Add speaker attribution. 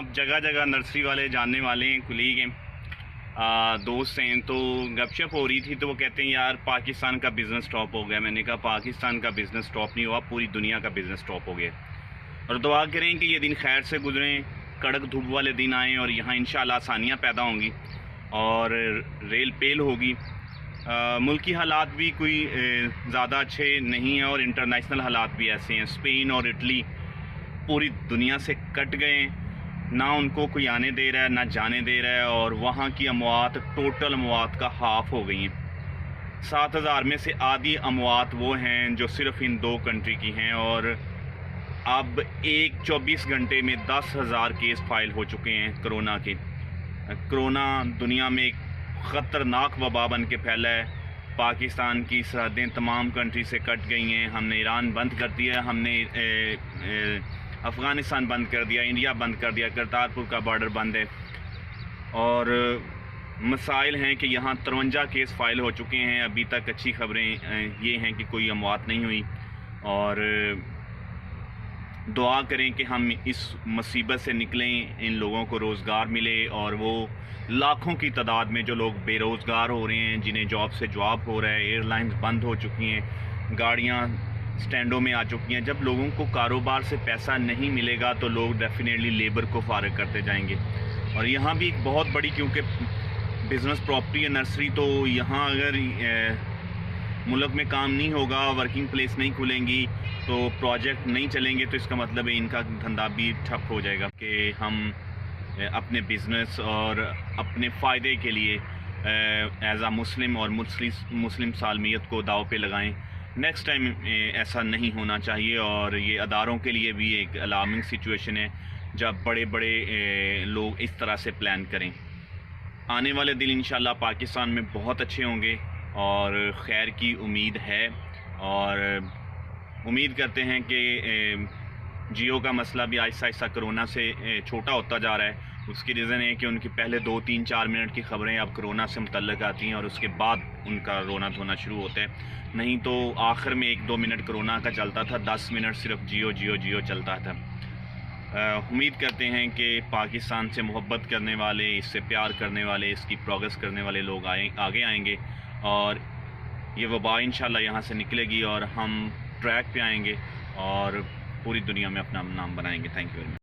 Speaker 1: اب جگہ جگہ نرسری والے جاننے والے ہیں، کلیگ ہیں، دوست ہیں، تو گپ شپ ہو رہی تھی تو وہ کہتے ہیں یار پاکستان کا بزنس سٹاپ ہو گیا. میں نے کہا پاکستان کا بزنس سٹاپ نہیں ہوا، پوری دنیا کا بزنس سٹاپ ہو گیا. اور دعا کریں کہ یہ دن خیر سے گزریں، کڑک دھوپ والے دن آئیں اور یہاں انشاءاللہ آسانیاں پیدا ہوں گی اور ریل پیل ہوگی. ملکی حالات بھی کوئی زیادہ اچھے نہیں ہیں اور انٹرنیشنل حالات بھی ایسے ہیں. اسپین اور اٹلی پوری دنیا سے کٹ گئے ہیں، نہ ان کو کوئی آنے دے رہا ہے نہ جانے دے رہا ہے، اور وہاں کی اموات ٹوٹل اموات کا ہاف ہو گئی ہیں. 7,000 میں سے آدھی اموات وہ ہیں جو صرف ان 2 کنٹری کی ہیں، اور اب 24 گھنٹے میں 10,000 کیس فائل ہو چکے ہیں کرونا کے. کرونا دنیا میں ایک خطرناک وبا بن کے پھیلا ہے. پاکستان کی سرحدیں تمام کنٹری سے کٹ گئی ہیں. ہم نے ایران بند کر دیا، ہم نے افغانستان بند کر دیا، انڈیا بند کر دیا، کرتارپور کا بارڈر بند ہے. اور مسائل ہیں کہ یہاں 53 کیس فائل ہو چکے ہیں. ابھی تک اچھی خبریں یہ ہیں کہ کوئی اموات نہیں ہوئی، اور دعا کریں کہ ہم اس مصیبت سے نکلیں، ان لوگوں کو روزگار ملے، اور وہ لاکھوں کی تعداد میں جو لوگ بے روزگار ہو رہے ہیں، جنہیں جاب سے جاب ہو رہا ہے، ایئر لائنز بند ہو چکی ہیں، گاڑیاں سٹینڈوں میں آ چکی ہیں. جب لوگوں کو کاروبار سے پیسہ نہیں ملے گا تو لوگ ڈیفینیٹلی لیبر کو فارغ کرتے جائیں گے. اور یہاں بھی ایک بہت بڑی، کیونکہ بزنس پراپرٹی ہے نرسری، تو یہاں اگر ملک میں کام نہیں ہوگا، ورکنگ پلیس نہیں کھلیں گی، تو پروجیکٹ نہیں چلیں گے، تو اس کا مطلب ہے ان کا دھندا بھی ٹھپ ہو جائے گا. کہ ہم اپنے بزنس اور اپنے فائدے کے لیے ایز اے مسلم اور مسلم سالمیت کو داؤ پہ لگائیں. نیکسٹ ٹائم ایسا نہیں ہونا چاہیے. اور یہ اداروں کے لیے بھی ایک الارمنگ سچویشن ہے جب بڑے بڑے لوگ اس طرح سے پلان کریں. آنے والے دن انشاءاللہ پاکستان میں بہت اچھے ہوں گے اور خیر کی امید ہے. اور امید کرتے ہیں کہ جیو کا مسئلہ بھی آہستہ آہستہ کرونا سے چھوٹا ہوتا جا رہا ہے. اس کی ریزن ہے کہ ان کی پہلے 2 3 4 منٹ کی خبریں اب کرونا سے متعلق آتی ہیں، اور اس کے بعد ان کا رونا دھونا شروع ہوتا ہے. نہیں تو آخر میں 1 2 منٹ کرونا کا چلتا تھا، 10 منٹ صرف جیو جیو جیو چلتا تھا. امید کرتے ہیں کہ پاکستان سے محبت کرنے والے، اس سے پیار کرنے والے، اس کی پروگریس کرنے والے لوگ آگے آئیں گے، اور یہ وبا انشاءاللہ یہاں سے نکلے گی اور ہم ٹریک پہ آئیں گے اور پوری دنیا میں اپنا نام بنائیں گے. Thank you very much.